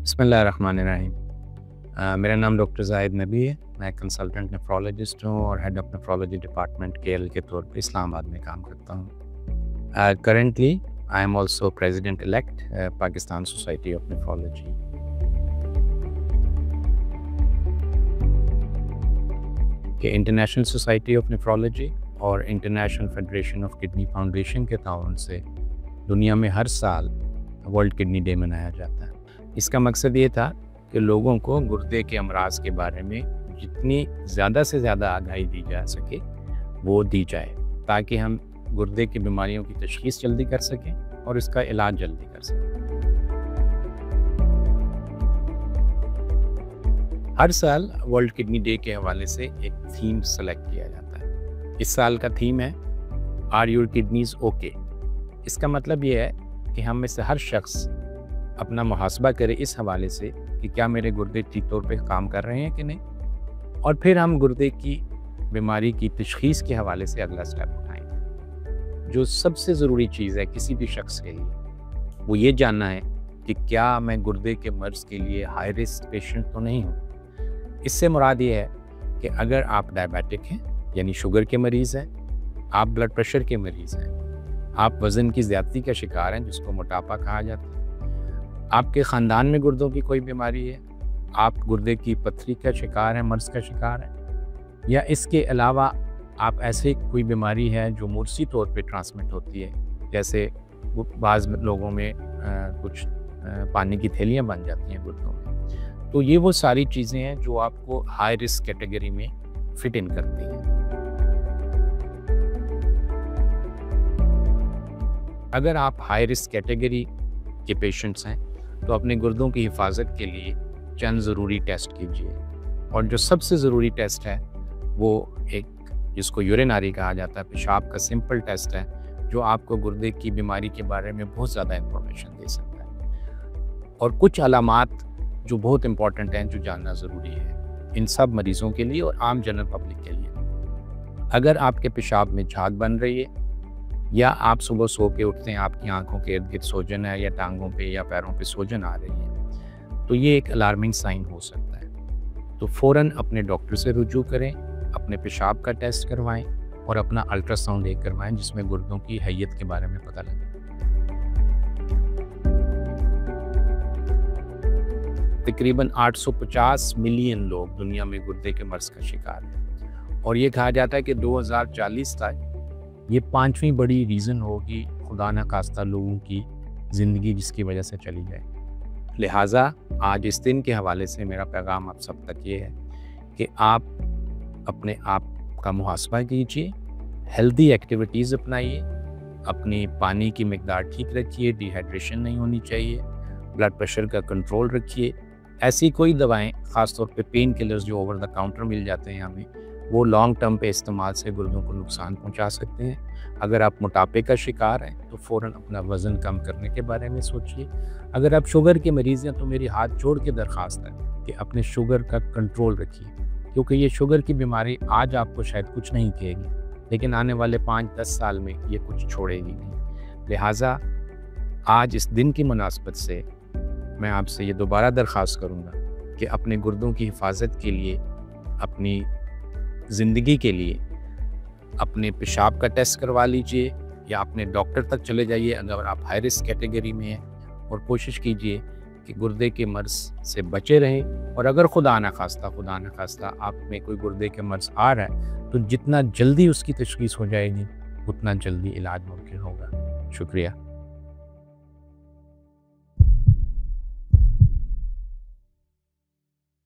बिस्मिल्लाहिर्रहमानिर्रहीम। मेरा नाम डॉक्टर ज़ाहिद नबी है। मैं कंसल्टेंट नेफ्रोलॉजिस्ट हूँ और head of nephrology department KL के तौर पे इस्लामाबाद में काम करता हूँ। Currently I am also president elect Pakistan society of nephrology. कि इंटरनेशनल सोसाइटी ऑफ नेफ्रोलॉजी और international federation of kidney foundation के ताउन से दुनिया में हर साल वर्ल्ड किडनी डे मनाया जाता है। इसका मकसद ये था कि लोगों को गुर्दे के अमराज के बारे में जितनी ज़्यादा से ज़्यादा आगाही दी जा सके वो दी जाए, ताकि हम गुर्दे की बीमारियों की तशख़ीस जल्दी कर सकें और इसका इलाज जल्दी कर सकें। हर साल वर्ल्ड किडनी डे के हवाले से एक थीम सेलेक्ट किया जाता है। इस साल का थीम है आर योर किडनीज ओके। इसका मतलब ये है कि हम में से हर शख्स अपना मुहासबा करे इस हवाले से कि क्या मेरे गुर्दे ठीक तौर पे काम कर रहे हैं कि नहीं, और फिर हम गुर्दे की बीमारी की तशख़ीस के हवाले से अगला स्टेप उठाएं। जो सबसे ज़रूरी चीज़ है किसी भी शख्स के लिए वो ये जानना है कि क्या मैं गुर्दे के मर्ज़ के लिए हाई रिस्क पेशेंट तो नहीं हूँ। इससे मुराद ये है कि अगर आप डायबिटिक हैं यानी शुगर के मरीज़ हैं, आप ब्लड प्रेशर के मरीज़ हैं, आप वज़न की ज़्यादती का शिकार हैं जिसको मोटापा कहा जाता है, आपके ख़ानदान में गुर्दों की कोई बीमारी है, आप गुर्दे की पथरी का शिकार हैं, मर्ज़ का शिकार हैं, या इसके अलावा आप ऐसे कोई बीमारी है जो मूर्सी तौर पे ट्रांसमिट होती है, जैसे बाज़ लोगों में कुछ पानी की थैलियाँ बन जाती हैं गुर्दों में, तो ये वो सारी चीज़ें हैं जो आपको हाई रिस्क कैटेगरी में फिट इन करती हैं। अगर आप हाई रिस्क कैटेगरी के पेशेंट्स हैं तो अपने गुर्दों की हिफाजत के लिए चंद ज़रूरी टेस्ट कीजिए, और जो सबसे ज़रूरी टेस्ट है वो एक जिसको यूरिनरी कहा जाता है, पेशाब का सिंपल टेस्ट है जो आपको गुर्दे की बीमारी के बारे में बहुत ज़्यादा इंफॉर्मेशन दे सकता है। और कुछ अलामात जो बहुत इंपॉर्टेंट हैं जो जानना ज़रूरी है इन सब मरीज़ों के लिए और आम जनरल पब्लिक के लिए। अगर आपके पेशाब में झाग बन रही है या आप सुबह सो के उठते हैं आपकी आंखों के इर्द गिर्द सोजन है या टांगों पे या पैरों पे सोजन आ रही है, तो ये एक अलार्मिंग साइन हो सकता है। तो फ़ौरन अपने डॉक्टर से रुजू करें, अपने पेशाब का टेस्ट करवाएं और अपना अल्ट्रासाउंड एक करवाएं जिसमें गुर्दों की हैयत के बारे में पता लगे। तकरीबन 850 मिलियन लोग दुनिया में गुर्दे के मर्ज़ का शिकार हैं, और ये कहा जाता है कि 2040 तक ये 5वीं बड़ी रीज़न होगी खुदा न खास्ता लोगों की ज़िंदगी जिसकी वजह से चली जाए। लिहाजा आज इस दिन के हवाले से मेरा पैगाम आप सब तक ये है कि आप अपने आप का मुहासबा कीजिए, हेल्दी एक्टिविटीज़ अपनाइए, अपनी पानी की मिकदार ठीक रखिए, डिहाइड्रेशन नहीं होनी चाहिए, ब्लड प्रेशर का कंट्रोल रखिए। ऐसी कोई दवाएं ख़ास तौर पे पेन किलर्स जो ओवर द काउंटर मिल जाते हैं हमें, वो लॉन्ग टर्म पे इस्तेमाल से गुर्दों को नुकसान पहुंचा सकते हैं। अगर आप मोटापे का शिकार हैं तो फ़ौरन अपना वज़न कम करने के बारे में सोचिए। अगर आप शुगर के मरीज़ हैं तो मेरी हाथ जोड़ के दरख्वास्त है कि अपने शुगर का कंट्रोल रखिए, क्योंकि ये शुगर की बीमारी आज आपको शायद कुछ नहीं कहेगी, लेकिन आने वाले 5-10 साल में ये कुछ छोड़ेगी नहीं। लिहाजा आज इस दिन की मुनासबत से मैं आपसे ये दोबारा दरख्वास्त करूँगा कि अपने गुर्दों की हिफाजत के लिए, अपनी ज़िंदगी के लिए अपने पेशाब का टेस्ट करवा लीजिए या अपने डॉक्टर तक चले जाइए अगर आप हाई रिस्क कैटेगरी में हैं, और कोशिश कीजिए कि गुर्दे के मर्ज़ से बचे रहें। और अगर खुदा न खास्ता आप में कोई गुर्दे के मर्ज़ आ रहा है तो जितना जल्दी उसकी तशख़ीस हो जाएगी उतना जल्दी इलाज मुमकिन होगा। शुक्रिया।